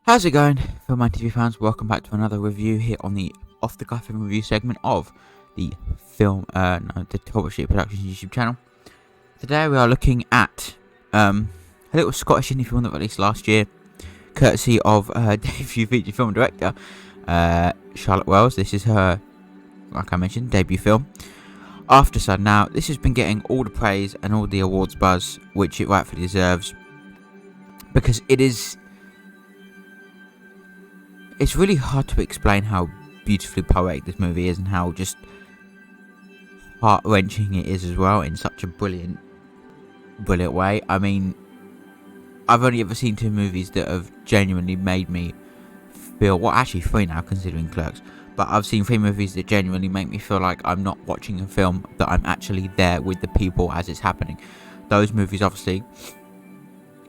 How's it going, Film and TV fans? Welcome back to another review here on the Off the Cuff Film Review segment of the the Talbot Street Productions YouTube channel. Today we are looking at a little Scottish indie film that was released last year, courtesy of debut feature film director Charlotte Wells. This is her, like I mentioned, debut film, Aftersun. Now, this has been getting all the praise and all the awards buzz, which it rightfully deserves, because it's really hard to explain how beautifully poetic this movie is and how just heart-wrenching it is as well, in such a brilliant way. I mean, I've only ever seen two movies that have genuinely made me feel, well, actually three now considering Clerks, but I've seen three movies that genuinely make me feel like I'm not watching a film, that I'm actually there with the people as it's happening. Those movies, obviously,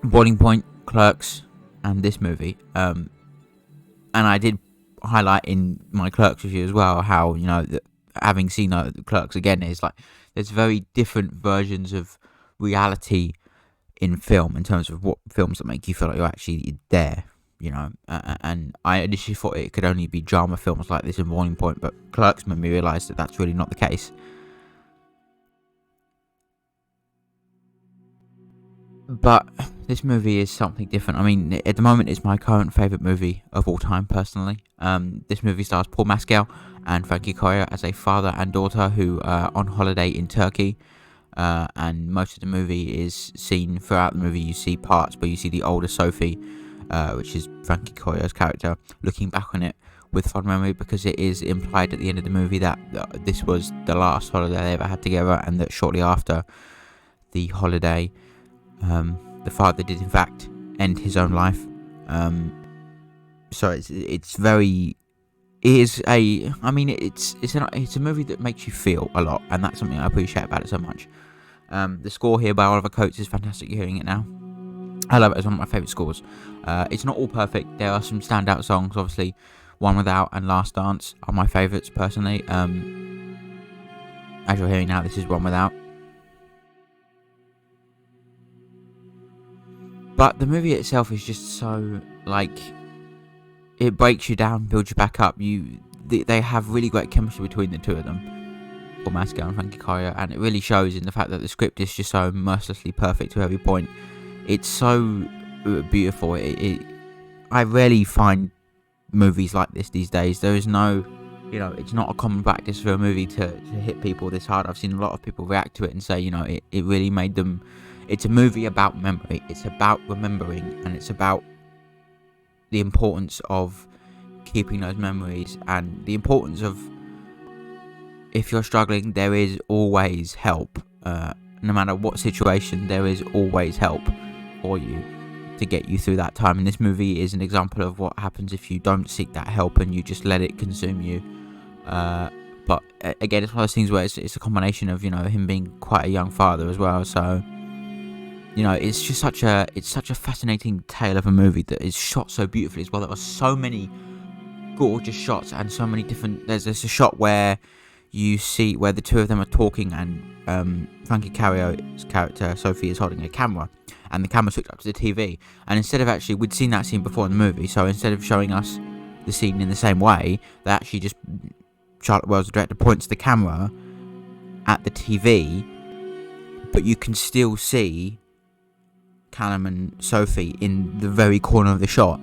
Boiling Point, Clerks, and this movie. And I did highlight in my Clerks review as well how, that having seen Clerks again, is like there's very different versions of reality in film in terms of what films that make you feel like you're actually there, and I initially thought it could only be drama films like this in Boiling Point, but Clerks made me realise that that's really not the case. But this movie is something different. I mean, at the moment, it's my current favourite movie of all time, personally. This movie stars Paul Mescal and Frankie Coria as a father and daughter who are on holiday in Turkey. And most of the movie is seen throughout the movie. You see parts, but you see the older Sophie, which is Frankie Coria's character, looking back on it with fond memory, because it is implied at the end of the movie that this was the last holiday they ever had together, and that shortly after the holiday, the father did in fact end his own life. So it's very, it's a movie that makes you feel a lot, and that's something I appreciate about it so much. The score here by Oliver Coates is fantastic. You're hearing it now. I love it. It's one of my favourite scores. It's not all perfect. There are some standout songs, obviously. One Without and Last Dance are my favourites personally. As you're hearing now, this is One Without. But the movie itself is just so, like, it breaks you down, builds you back up. They have really great chemistry between the two of them, Paul Mescal and Frankie Coria, and it really shows in the fact that the script is just so mercilessly perfect to every point. It's so beautiful. I rarely find movies like this these days. There is no, it's not a common practice for a movie to hit people this hard. I've seen a lot of people react to it and say, it really made them. It's a movie about memory. It's about remembering, and it's about the importance of keeping those memories, and the importance of, if you're struggling, there is always help. No matter what situation, there is always help for you to get you through that time. And this movie is an example of what happens if you don't seek that help and you just let it consume you. But again, it's one of those things where it's a combination of, him being quite a young father as well. So, it's just such a fascinating tale of a movie that is shot so beautifully as well. There are so many gorgeous shots and so many different. There's a shot where you see where the two of them are talking, and Frankie Cario's character Sophie is holding a camera, and the camera's hooked up to the TV. And instead of actually, we'd seen that scene before in the movie, so instead of showing us the scene in the same way, they actually just, Charlotte Wells, the director, points the camera at the TV, but you can still see Callum and Sophie in the very corner of the shot.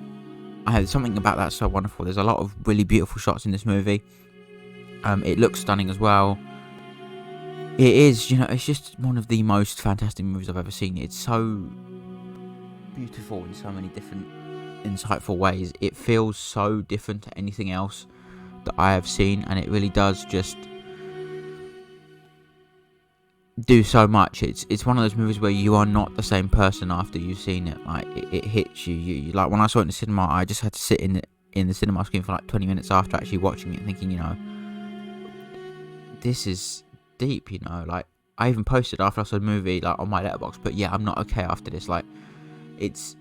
I had something about that so wonderful. There's a lot of really beautiful shots in this movie. It looks stunning as well. It is, it's just one of the most fantastic movies I've ever seen. It's so beautiful in so many different insightful ways. It feels so different to anything else that I have seen, and it really does just do so much. It's one of those movies where you are not the same person after you've seen it. Like, it hits you. Like, when I saw it in the cinema, I just had to sit in the cinema screen for like 20 minutes after actually watching it, thinking, this is deep. Like, I even posted after I saw the movie, like, on my letterbox, but yeah, I'm not okay after this. Like, it's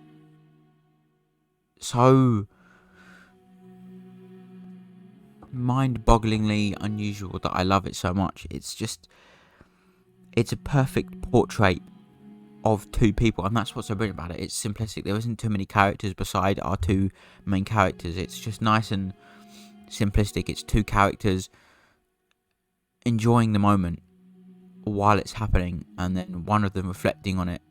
so mind-bogglingly unusual that I love it so much. It's a perfect portrait of two people, and that's what's so brilliant about it. It's simplistic. There isn't too many characters beside our two main characters. It's just nice and simplistic. It's two characters enjoying the moment while it's happening, and then one of them reflecting on it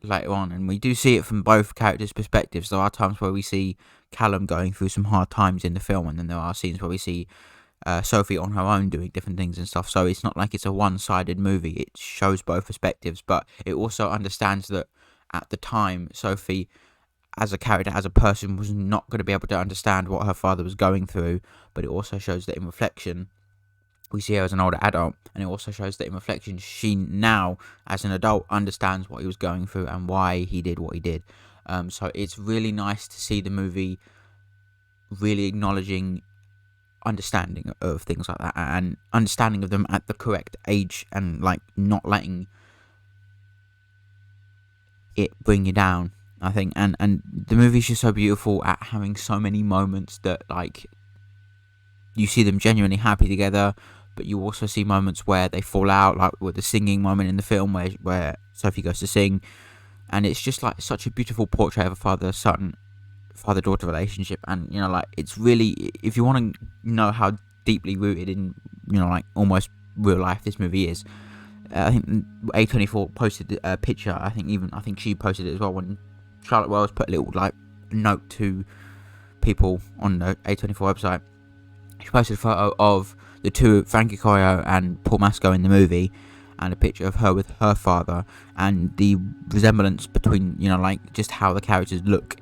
later on. And we do see it from both characters' perspectives. There are times where we see Callum going through some hard times in the film, and then there are scenes where we see Sophie on her own doing different things and stuff. So it's not like it's a one-sided movie. It shows both perspectives, but it also understands that at the time, Sophie, as a character, as a person, was not going to be able to understand what her father was going through. But it also shows that in reflection, we see her as an older adult, and it also shows that in reflection, she now, as an adult, understands what he was going through and why he did what he did. So it's really nice to see the movie really acknowledging understanding of things like that, and understanding of them at the correct age, and like not letting it bring you down, I think. And the movie's just so beautiful at having so many moments that, like, you see them genuinely happy together, but you also see moments where they fall out, like with the singing moment in the film where Sophie goes to sing, and it's just like such a beautiful portrait of a father-daughter relationship. And, you know, like, it's really, if you want to know how deeply rooted in, you know, like almost real life this movie is, I think A24 posted a picture. I think she posted it as well, when Charlotte Wells put a little like note to people on the A24 website. She posted a photo of the two, Frankie Corio and Paul Masco, in the movie, and a picture of her with her father, and the resemblance between, you know, like, just how the characters look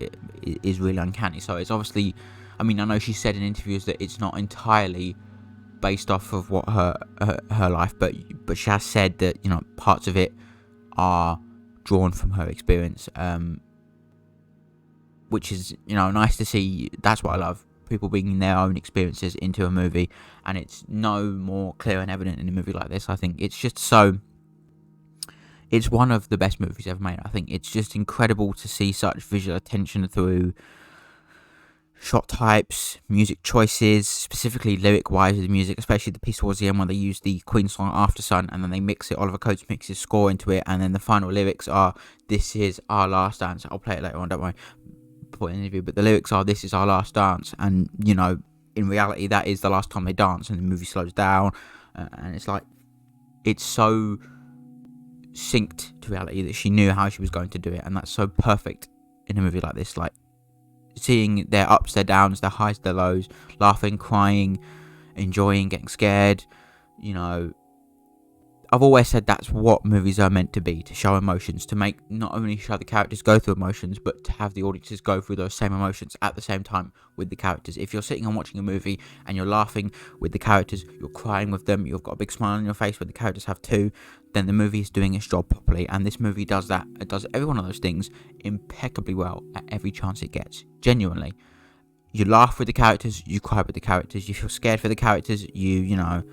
is really uncanny. So it's obviously, I mean, I know she said in interviews that it's not entirely based off of what her life, but she has said that, you know, parts of it are drawn from her experience, which is, you know, nice to see. That's what I love, people bringing their own experiences into a movie, and it's no more clear and evident in a movie like this. I think it's just it's one of the best movies ever made. I think it's just incredible to see such visual attention through shot types, music choices, specifically lyric-wise with the music, especially the piece towards the end where they use the Queen song Aftersun, and then they mix it, Oliver Coates mixes score into it, and then the final lyrics are, "This is our last dance." I'll play it later on, don't worry, before the interview, but the lyrics are, "This is our last dance," and, you know, in reality, that is the last time they dance, and the movie slows down, and it's like, it's so synced to reality that she knew how she was going to do it, and that's so perfect in a movie like this. Like, seeing their ups, their downs, their highs, their lows, laughing, crying, enjoying, getting scared. You know, I've always said that's what movies are meant to be, to show emotions, to make, not only show the characters go through emotions, but to have the audiences go through those same emotions at the same time with the characters. If you're sitting and watching a movie and you're laughing with the characters, you're crying with them, you've got a big smile on your face where the characters have too, then the movie is doing its job properly. And this movie does that. It does every one of those things impeccably well at every chance it gets. Genuinely. You laugh with the characters, you cry with the characters, you feel scared for the characters, you know,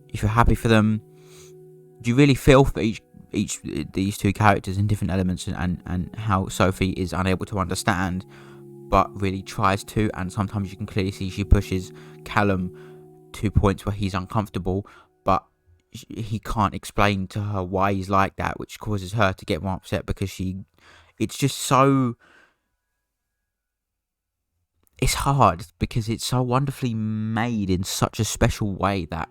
you feel happy for them. You really feel for each these two characters in different elements, and how Sophie is unable to understand, but really tries to, and sometimes you can clearly see she pushes Callum to points where he's uncomfortable, but he can't explain to her why he's like that, which causes her to get more upset, because it's just so, it's hard because it's so wonderfully made in such a special way that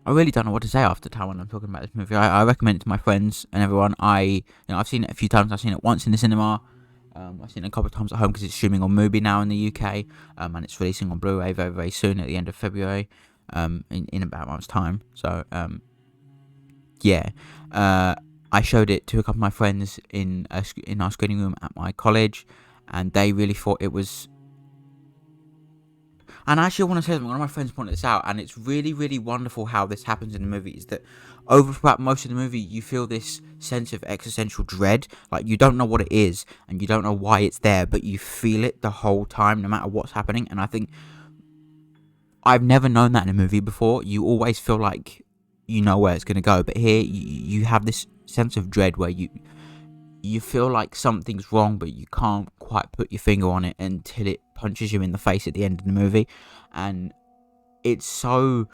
I really don't know what to say after time when I'm talking about this movie. I recommend it to my friends and everyone. I've seen it a few times. I've seen it once in the cinema. I've seen it a couple of times at home because it's streaming on Mubi now in the UK, and it's releasing on Blu-ray very, very soon at the end of February, in about a month's time. So, yeah. I showed it to a couple of my friends in our screening room at my college, and they really thought it was. And I actually want to say something. One of my friends pointed this out, and it's really, really wonderful how this happens in the movie. Is that throughout most of the movie, you feel this sense of existential dread. Like, you don't know what it is, and you don't know why it's there, but you feel it the whole time, no matter what's happening. And I think I've never known that in a movie before. You always feel like you know where it's going to go, but here you have this sense of dread where you feel like something's wrong, but you can't quite put your finger on it until it punches you in the face at the end of the movie, and it's so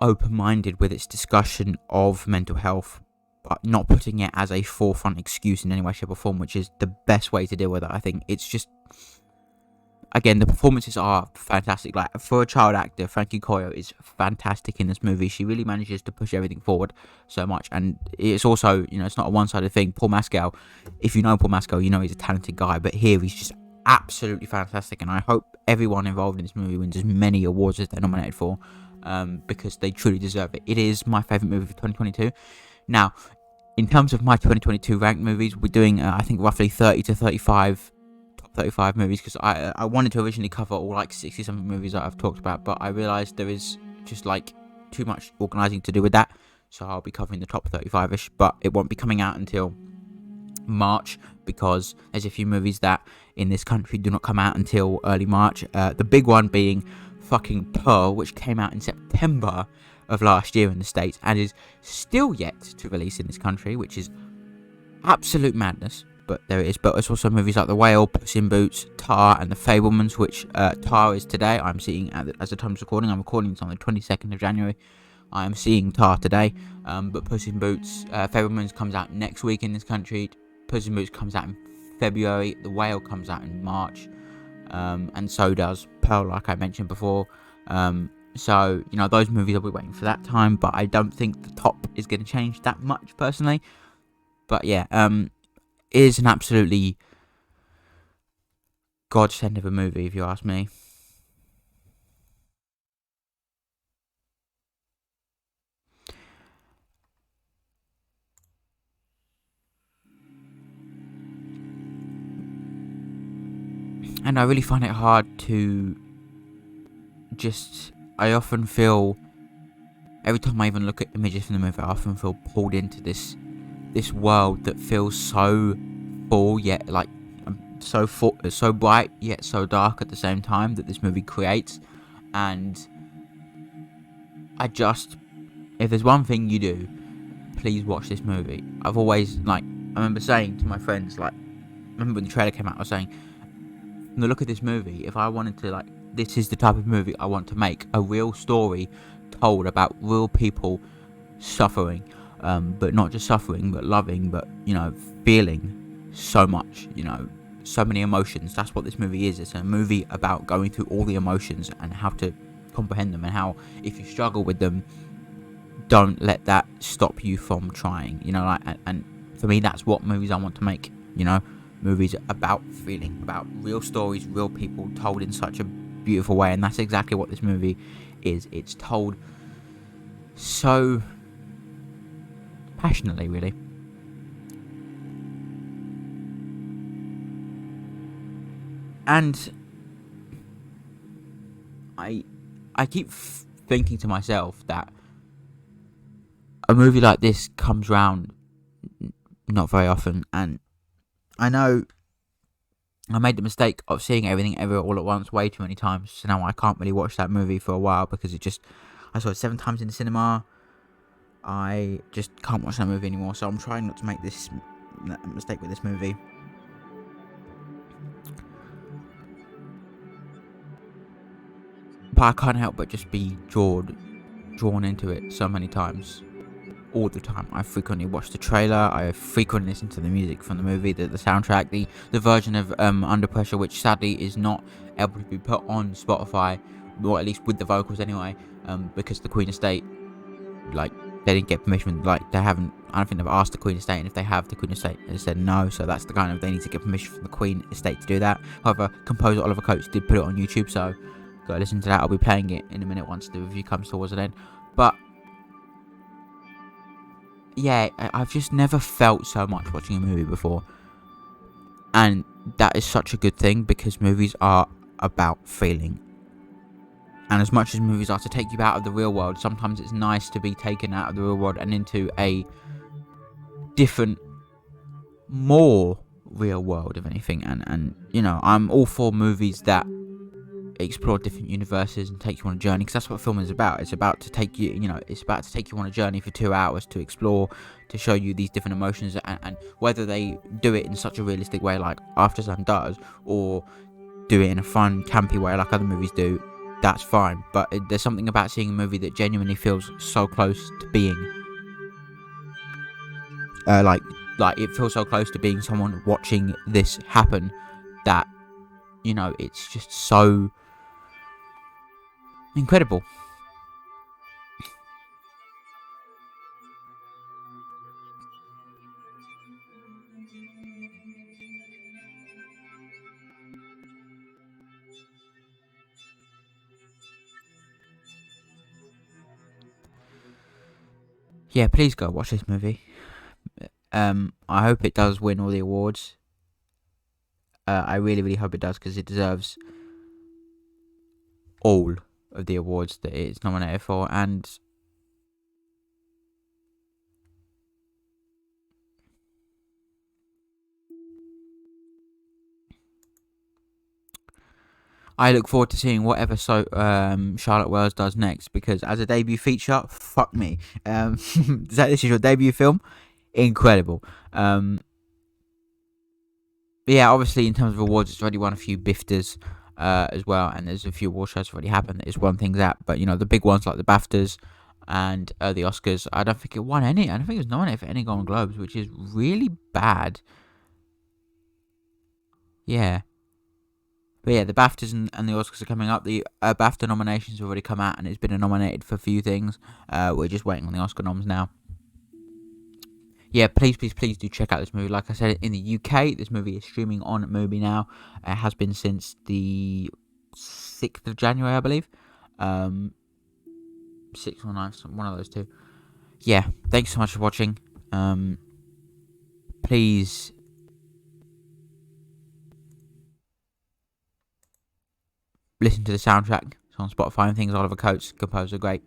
open-minded with its discussion of mental health, but not putting it as a forefront excuse in any way, shape or form, which is the best way to deal with it. I think it's just, again, the performances are fantastic. Like, for a child actor, Frankie Coyo is fantastic in this movie. She really manages to push everything forward so much, and it's also, it's not a one-sided thing. Paul Mescal, if you know Paul Mescal, you know he's a talented guy, but here he's just absolutely fantastic, and I hope everyone involved in this movie wins as many awards as they're nominated for, because they truly deserve it. It is my favourite movie for 2022. Now, in terms of my 2022 ranked movies, we're doing, I think, roughly 30 to 35 top 35 movies, because I wanted to originally cover all, like, 60-something movies that I've talked about, but I realised there is just, like, too much organising to do with that, so I'll be covering the top 35-ish, but it won't be coming out until March, because there's a few movies that in this country do not come out until early March. The big one being fucking Pearl, which came out in September of last year in the States and is still yet to release in this country, which is absolute madness, but there it is. But it's also movies like The Whale, Puss in Boots, Tar, and The Fabelmans, which Tar is today. I'm seeing, as the time of recording, I'm recording this on the 22nd of January. I am seeing Tar today, but Puss in Boots, Fabelmans comes out next week in this country. Puss in Boots comes out in February. The Whale comes out in March, and so does Pearl, like I mentioned before. So, those movies I'll be waiting for that time, but I don't think the top is going to change that much, personally. But yeah, it is an absolutely godsend of a movie, if you ask me. And I really find it hard to I often feel, every time I even look at images from the movie, I often feel pulled into this world that feels so full, yet so bright, yet so dark at the same time, that this movie creates. And if there's one thing you do, please watch this movie. I've always, I remember saying to my friends, I remember when the trailer came out, I was saying, from the look of this movie, if I wanted to, this is the type of movie I want to make, a real story told about real people suffering, but not just suffering, but loving, but, feeling so much, so many emotions. That's what this movie is. It's a movie about going through all the emotions and how to comprehend them, and how, if you struggle with them, don't let that stop you from trying, and for me, that's what movies I want to make, movies about feeling, about real stories, real people, told in such a beautiful way, and that's exactly what this movie is. It's told so passionately, really. And I keep thinking to myself that a movie like this comes round not very often, and I know I made the mistake of seeing Everything Everywhere All at Once way too many times, so now I can't really watch that movie for a while, because I saw it 7 times in the cinema. I just can't watch that movie anymore, so I'm trying not to make this mistake with this movie. But I can't help but just be drawn into it so many times, all the time. I frequently watch the trailer, I frequently listen to the music from the movie, the soundtrack, the version of Under Pressure, which sadly is not able to be put on Spotify, or at least with the vocals anyway, because the Queen Estate, they didn't get permission, I don't think they've asked the Queen Estate, and if they have, the Queen Estate has said no, so that's the kind of, they need to get permission from the Queen Estate to do that. However, composer Oliver Coates did put it on YouTube, so go listen to that. I'll be playing it in a minute once the review comes towards an end. But yeah, I've just never felt so much watching a movie before, and that is such a good thing, because movies are about feeling. And as much as movies are to take you out of the real world, sometimes it's nice to be taken out of the real world and into a different, more real world, if anything. And I'm all for movies that explore different universes and take you on a journey, because that's what film is about. It's about to take you, it's about to take you on a journey for 2 hours to explore, to show you these different emotions, and whether they do it in such a realistic way like Aftersun does, or do it in a fun, campy way like other movies do, that's fine. But there's something about seeing a movie that genuinely feels so close to being, like it feels so close to being someone watching this happen, that, you know, it's just so incredible. Yeah, please go watch this movie. I hope it does win all the awards. I really, really hope it does, because it deserves all of the awards that it's nominated for. And I look forward to seeing whatever Charlotte Wells does next, because as a debut feature, fuck me. This is your debut film? Incredible. Yeah, obviously in terms of awards, it's already won a few BIFTAs as well, and there's a few award shows already happened that it's won things at. But, you know, the big ones like the BAFTAs and the Oscars, I don't think it won any. I don't think it was nominated for any Golden Globes, which is really bad. Yeah. But yeah, the BAFTAs and the Oscars are coming up. The BAFTA nominations have already come out, and it's been nominated for a few things. We're just waiting on the Oscar noms now. Yeah, please do check out this movie. Like I said, in the UK, this movie is streaming on Mubi now. It has been since the 6th of January, I believe. 6th or 9th, one of those two. Yeah, thanks so much for watching. Please listen to the soundtrack. It's on Spotify and things. Oliver Coates, composer, great.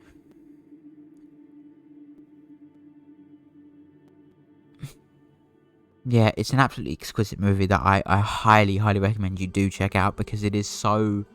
Yeah, it's an absolutely exquisite movie that I highly, highly recommend you do check out, because it is so...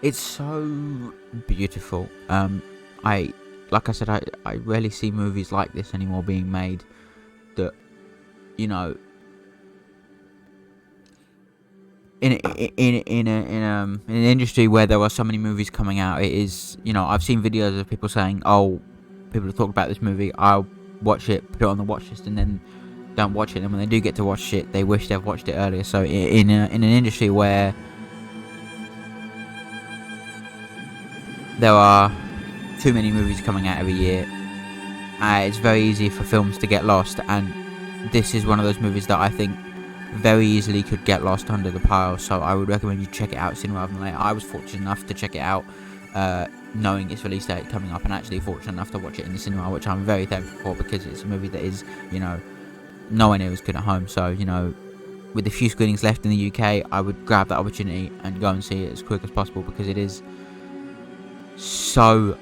It's so beautiful. Like I said, I rarely see movies like this anymore being made. That, you know, in an industry where there are so many movies coming out, it is, you know, I've seen videos of people saying, oh, people have talked about this movie, I'll watch it, put it on the watch list, and then don't watch it. And when they do get to watch it, they wish they've watched it earlier. So in an industry where there are too many movies coming out every year, it's very easy for films to get lost, and this is one of those movies that I think very easily could get lost under the pile. So I would recommend you check it out sooner rather than later. I was fortunate enough to check it out knowing its release date coming up, and actually fortunate enough to watch it in the cinema, which I'm very thankful for, because it's a movie that is, you know, nowhere near as good at home. So, you know, with the few screenings left in the UK, I would grab that opportunity and go and see it as quick as possible, because it is so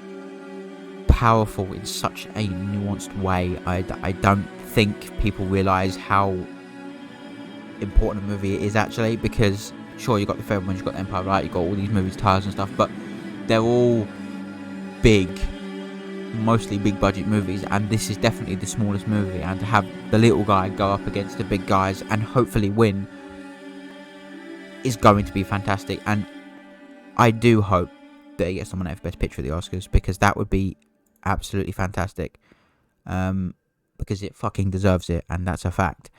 powerful in such a nuanced way. I don't think people realise how important a movie it is, actually, because sure, you've got the Fablemans, you've got the Empire Light, you've got all these movies, Tires and stuff, but they're all big, mostly big budget movies, and this is definitely the smallest movie, and to have the little guy go up against the big guys and hopefully win is going to be fantastic. And I do hope that he gets nominated for Best Picture at the Oscars, because that would be absolutely fantastic, because it fucking deserves it, and that's a fact.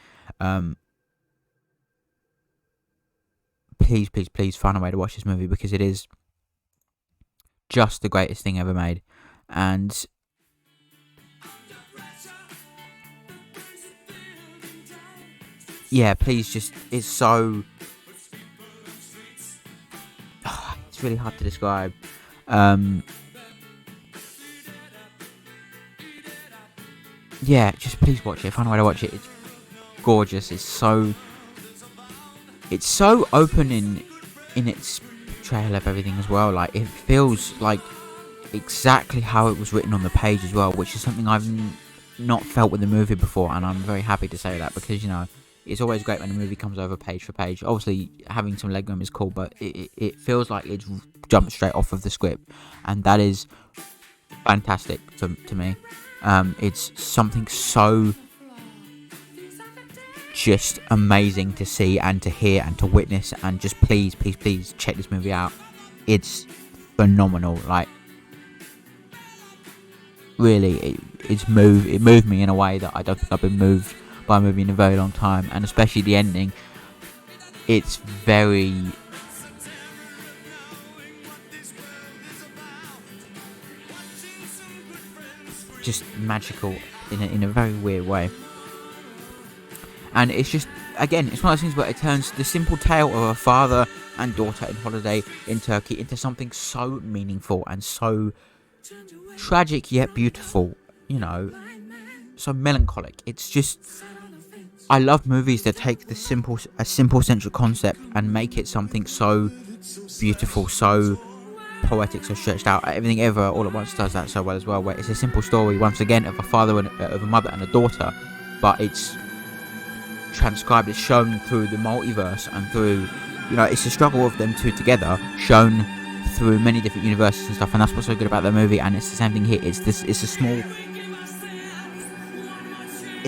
Please find a way to watch this movie, because it is just the greatest thing ever made. And yeah, please just, it's so, it's really hard to describe. Yeah, just please watch it, find a way to watch it. It's gorgeous. It's so open in its portrayal of everything as well. Like, it feels like exactly how it was written on the page as well, which is something I've not felt with the movie before, and I'm very happy to say that, because, you know, it's always great when a movie comes over page for page. Obviously, having some legroom is cool, but it feels like it's jumped straight off of the script, and that is fantastic to me. It's something so just amazing to see and to hear and to witness, and just please check this movie out. It's phenomenal. Like, really, it moved me in a way that I don't think I've been moved by a movie in a very long time, and especially the ending. It's very just magical in a very weird way. And it's just, again, it's one of those things where it turns the simple tale of a father and daughter in holiday in Turkey into something so meaningful and so tragic yet beautiful, you know, so melancholic. It's just, I love movies that take a simple central concept and make it something so beautiful, so poetic, so stretched out. Everything Ever All at Once does that so well as well, where it's a simple story, once again, of a father and of a mother and a daughter, but it's transcribed, it's shown through the multiverse and through, you know, it's the struggle of them two together, shown through many different universes and stuff, and that's what's so good about the movie. And it's the same thing here. It's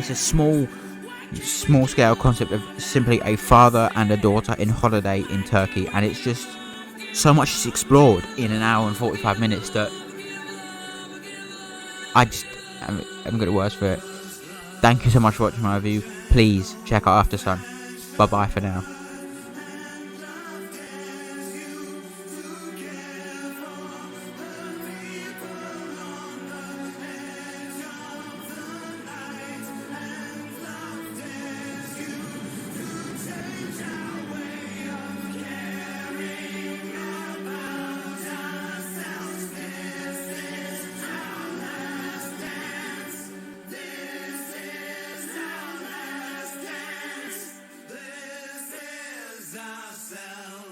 a small scale concept of simply a father and a daughter in holiday in Turkey, and it's just so much is explored in an hour and 45 minutes that I just haven't got words for it. Thank you so much for watching my review. Please check out Aftersun. Bye bye for now. Ourselves.